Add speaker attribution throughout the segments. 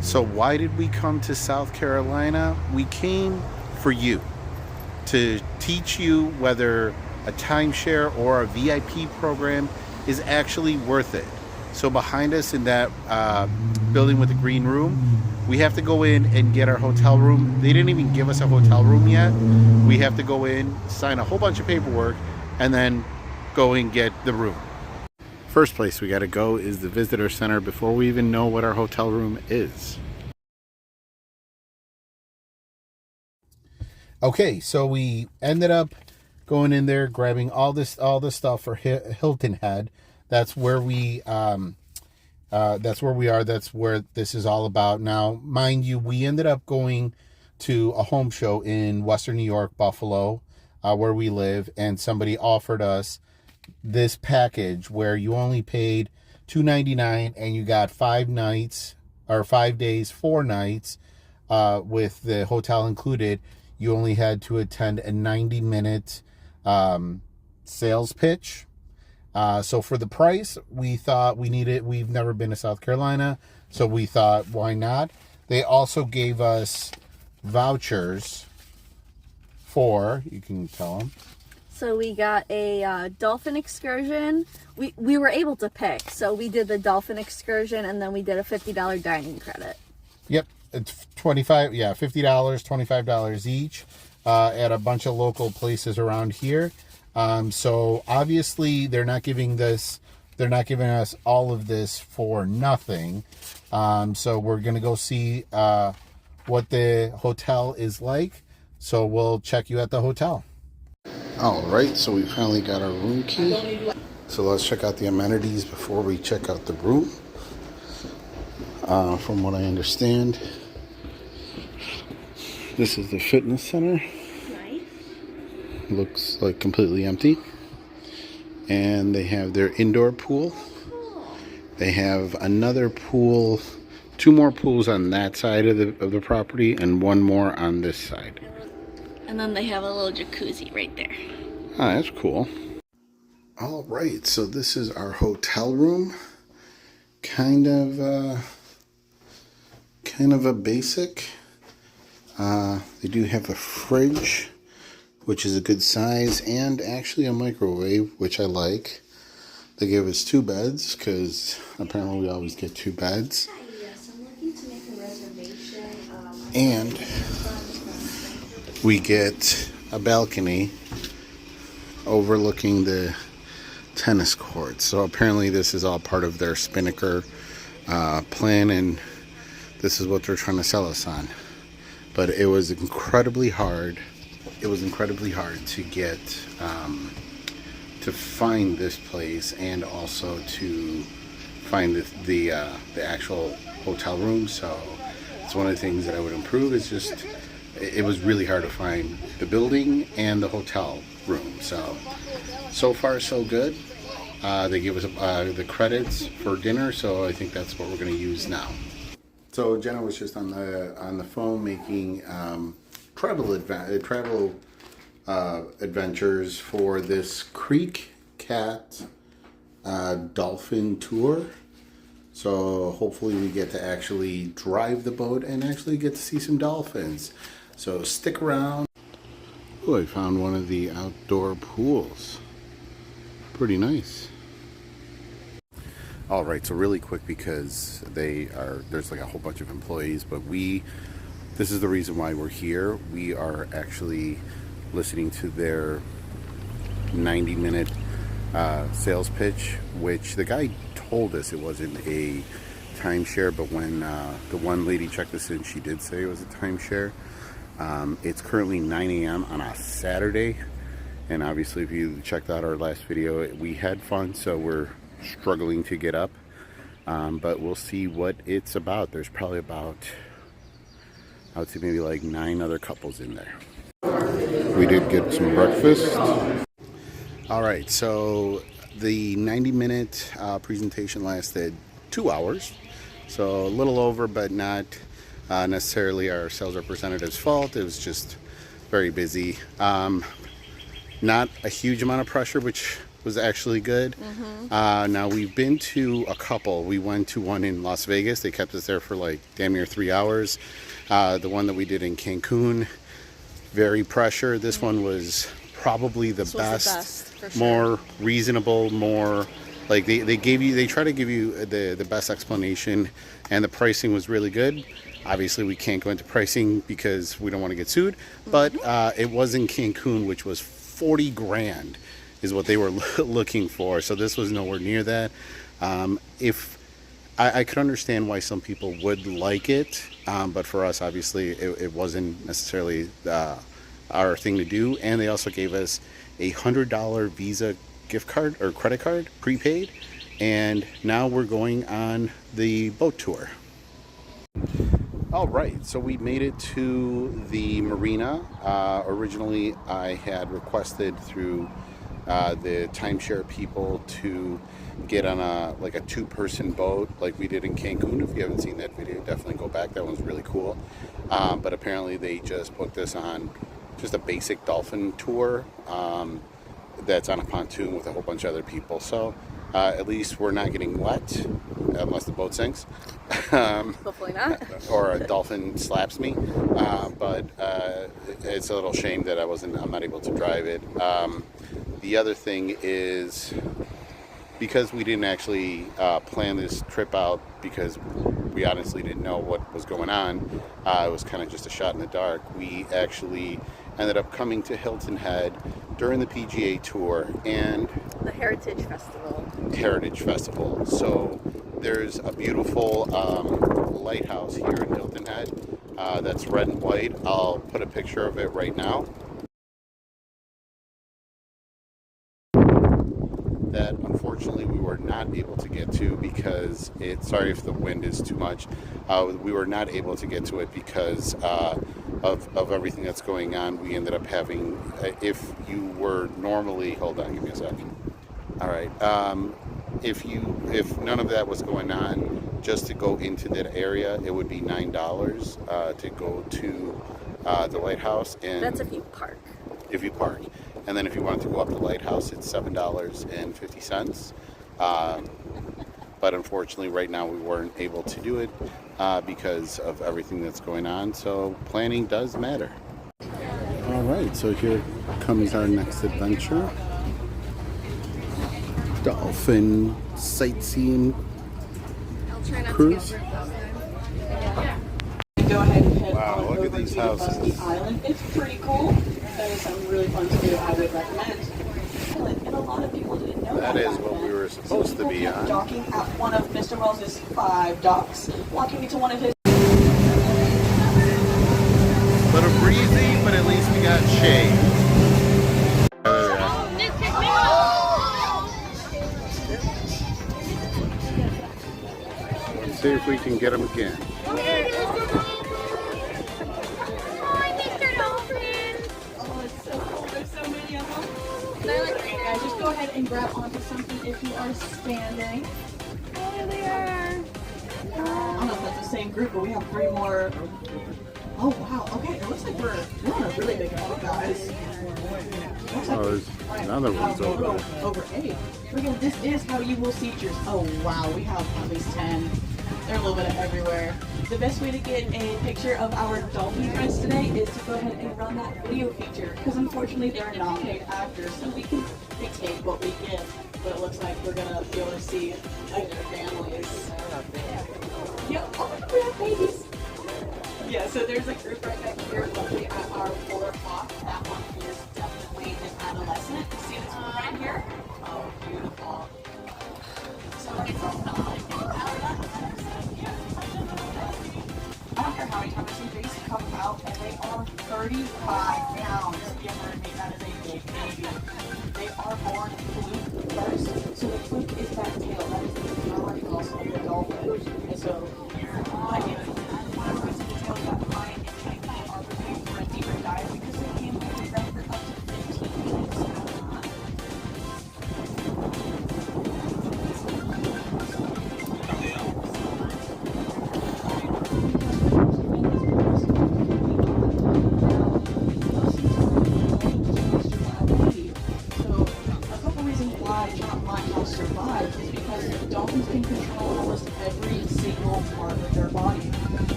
Speaker 1: So why did we come to South Carolina? We came for you, to teach you whether a timeshare or a VIP program is actually worth it. So behind us in that building with the green room, we have to go in and get our hotel room. They didn't even give us a hotel room yet. We have to go in, sign a whole bunch of paperwork, and then go and get the room. First place we got to go is the visitor center before we even know what our hotel room is. Okay, so we ended up going in there, grabbing all this stuff for Hilton Head. That's where we are. That's where this is all about. Now, mind you, we ended up going to a home show in Western New York, Buffalo, where we live, and somebody offered us this package where you only paid $299 and you got 5 nights or 5 days, 4 nights with the hotel included. You only had to attend a 90-minute sales pitch. So for the price, we thought we needed. We've never been to South Carolina, so we thought, why not? They also gave us vouchers for, you can tell them.
Speaker 2: So we got a Dolphin excursion. We were able to pick. So we did the Dolphin excursion, and then we did a $50 dining credit.
Speaker 1: Yep, it's $50, $25 each at a bunch of local places around here. So obviously they're not giving us all of this for nothing. So we're gonna go see what the hotel is like. So we'll check you at the hotel. All right, so we finally got our room key. So let's check out the amenities before we check out the room. From what I understand, this is the fitness center.
Speaker 2: Nice.
Speaker 1: Looks like completely empty. And they have their indoor pool. They have another pool, 2 more pools on that side of the property, and 1 more on this side.
Speaker 2: And then they have a little jacuzzi right there.
Speaker 1: Ah, that's cool. All right, so this is our hotel room. Kind of a basic. They do have a fridge, which is a good size, and actually a microwave, which I like. They gave us 2 beds, because apparently we always get 2 beds.
Speaker 2: Hi, yes, I'm looking to make a reservation.
Speaker 1: And we get a balcony overlooking the tennis court. So apparently this is all part of their Spinnaker plan, and this is what they're trying to sell us on. But it was incredibly hard. It was incredibly hard to get to find this place, and also to find the actual hotel room. So it's one of the things that I would improve. Is just, it was really hard to find the building and the hotel room. So far so good. They give us the credits for dinner, so I think that's what we're going to use now. So Jenna was just on the phone making travel adventures for this Creek Cat Dolphin tour. So hopefully we get to actually drive the boat and actually get to see some dolphins. So stick around. Oh, I found one of the outdoor pools. Pretty nice. All right, so really quick, because there's like a whole bunch of employees, but this is the reason why we're here. We are actually listening to their 90-minute sales pitch, which the guy told us it wasn't a timeshare, but when the one lady checked us in, she did say it was a timeshare. It's currently 9 a.m. on a Saturday, and obviously if you checked out our last video, we had fun, so we're struggling to get up, but we'll see what it's about. There's probably about, I would say maybe like 9 other couples in there. We did get some breakfast. All right, so the 90-minute presentation lasted 2 hours, so a little over, but not necessarily our sales representative's fault. It was just very busy. Not a huge amount of pressure, which was actually good. Now we've been to a couple. We went to one in Las Vegas. They kept us there for like damn near 3 hours. The one that we did in Cancun, very pressure. This one was probably the best,
Speaker 2: for sure.
Speaker 1: more reasonable, more like they try to give you the best explanation, and the pricing was really good. Obviously we can't go into pricing because we don't want to get sued, but it was in Cancun, which was 40 grand is what they were looking for. So this was nowhere near that. If I could understand why some people would like it, but for us, obviously, it wasn't necessarily our thing to do. And they also gave us a $100 Visa gift card or credit card, prepaid. And now we're going on the boat tour. All right, so we made it to the marina. Originally, I had requested through the timeshare people to get on a 2-person boat like we did in Cancun. If you haven't seen that video, definitely go back. That one's really cool. But apparently they just booked us on just a basic Dolphin tour that's on a pontoon with a whole bunch of other people. So at least we're not getting wet unless the boat sinks.
Speaker 2: Hopefully not.
Speaker 1: Or a dolphin slaps me. But it's a little shame that I'm not able to drive it. The other thing is, because we didn't actually plan this trip out, because we honestly didn't know what was going on, it was kind of just a shot in the dark. We actually ended up coming to Hilton Head during the PGA Tour and
Speaker 2: The Heritage Festival.
Speaker 1: So there's a beautiful lighthouse here in Hilton Head that's red and white. I'll put a picture of it right now. That unfortunately we were not able to get to because sorry if the wind is too much. We were not able to get to it because of everything that's going on. We ended up having, if you were normally, hold on, give me a second. All right. If none of that was going on, just to go into that area, it would be $9 to go to the lighthouse. And
Speaker 2: that's if you park.
Speaker 1: If you park. And then if you want to go up the lighthouse, it's $7.50. But unfortunately, right now we weren't able to do it because of everything that's going on. So planning does matter. All right, so here comes our next adventure. Dolphin sightseeing cruise.
Speaker 3: Go ahead and head
Speaker 1: Wow,
Speaker 3: on
Speaker 1: look at
Speaker 3: over
Speaker 1: these
Speaker 3: to
Speaker 1: houses.
Speaker 3: Busky Island. It's pretty cool. That is something really fun to do. I would recommend. And a lot of people didn't know
Speaker 1: That is what we were supposed to be on.
Speaker 3: Docking at one of Mr. Wells' 5 docks, walking into one of his.
Speaker 1: A little breezy, but at least we got shade. Let's see if we can get them again.
Speaker 3: Oh, it's so cool. There's so many of them. Alright, guys, just go ahead and grab onto something if you are standing.
Speaker 2: Oh, there they are.
Speaker 3: I don't know if that's the same group, but we have 3 more. Oh wow, okay, it looks like we're on a really big boat, guys.
Speaker 1: Oh, there's another one's over there.
Speaker 3: Over 8. Again, this is how you will seat yours. Oh wow, we have at least 10. They're a little bit of everywhere. The best way to get a picture of our dolphin friends today is to go ahead and run that video feature, because unfortunately they're not paid actors, so we can dictate what we get. But it looks like we're gonna be able to see like their families. Yeah, oh, we have babies. Yeah, so there's a group right back here looking at our polar hawk. That one is definitely an adolescent. You see this one right here? Oh, beautiful. So it's I don't care how many times I see these come out, and they are 35 pounds. You heard me, that is a big baby. They are born fluke first, so the fluke is that tail. That is the powerhouse of the dolphin. And so, I mean, whenever I see the tail that high, it's like they are looking for a deeper dive because they can hold them for up to 15 minutes.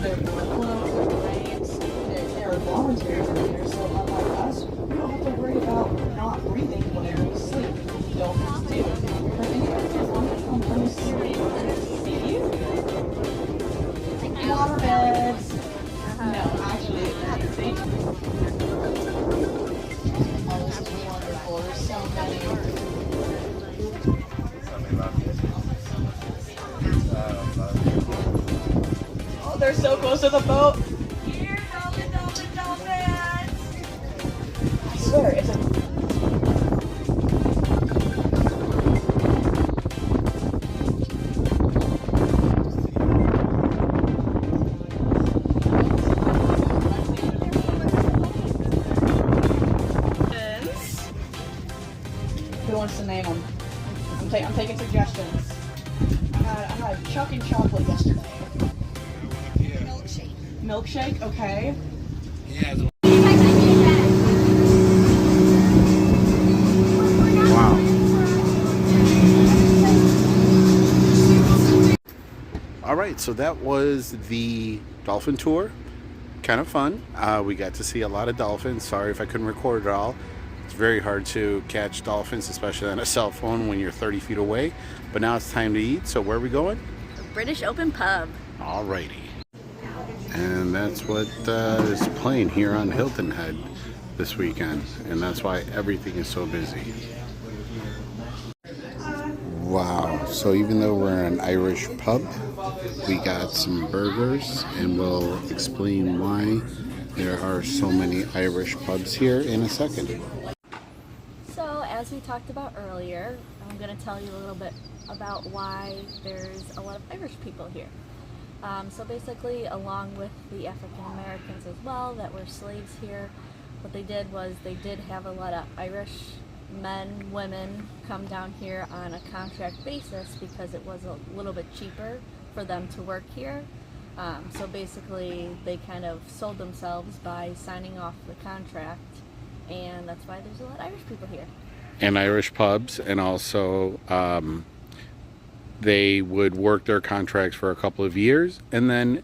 Speaker 3: They're clothes, they're frames, they're voluntary breathers, so unlike us, you don't have to worry about not breathing whenever you sleep. Dolphins do. But anyways, let me see. Water beds. No, actually, they oh, this is wonderful. There's so many. Oh, they're so close to the boat.
Speaker 2: Here, dolphin.
Speaker 3: I swear, it's a who wants to name them? I'm taking suggestions. I had Chuck and chocolate yesterday. Milkshake, okay.
Speaker 1: Wow. All right, so that was the dolphin tour. Kind of fun. We got to see a lot of dolphins. Sorry if I couldn't record it all. It's very hard to catch dolphins, especially on a cell phone when you're 30 feet away. But now it's time to eat. So where are we going?
Speaker 2: British Open Pub.
Speaker 1: Alrighty. And that's what is playing here on Hilton Head this weekend. And that's why everything is so busy. Wow. So even though we're in an Irish pub, we got some burgers, and we'll explain why there are so many Irish pubs here in a second.
Speaker 2: So, as we talked about earlier, I'm going to tell you a little bit about why there's a lot of Irish people here. So basically, along with the African Americans as well that were slaves here, what they did was they did have a lot of Irish men, women come down here on a contract basis because it was a little bit cheaper for them to work here. So basically, they kind of sold themselves by signing off the contract, and that's why there's a lot of Irish people here.
Speaker 1: And Irish pubs, and also they would work their contracts for a couple of years, and then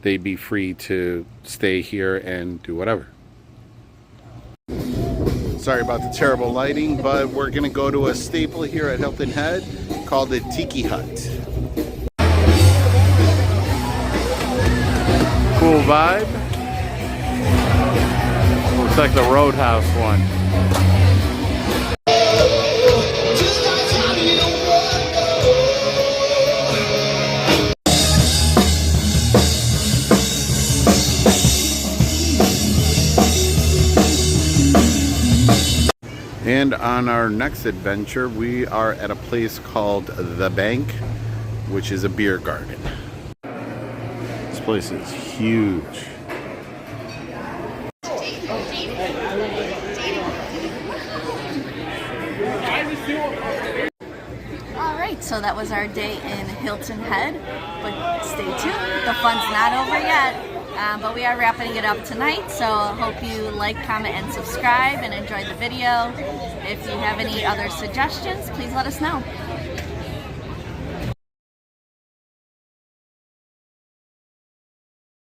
Speaker 1: they'd be free to stay here and do whatever. Sorry about the terrible lighting, but we're gonna go to a staple here at Hilton Head called the Tiki Hut. Cool vibe. Looks like the Roadhouse one. And on our next adventure, we are at a place called The Bank, which is a beer garden. This place is huge.
Speaker 2: Alright, so that was our day in Hilton Head, but stay tuned, the fun's not over yet. But we are wrapping it up tonight, so hope you like, comment, and subscribe and enjoy the video. If you have any other suggestions, please let us know.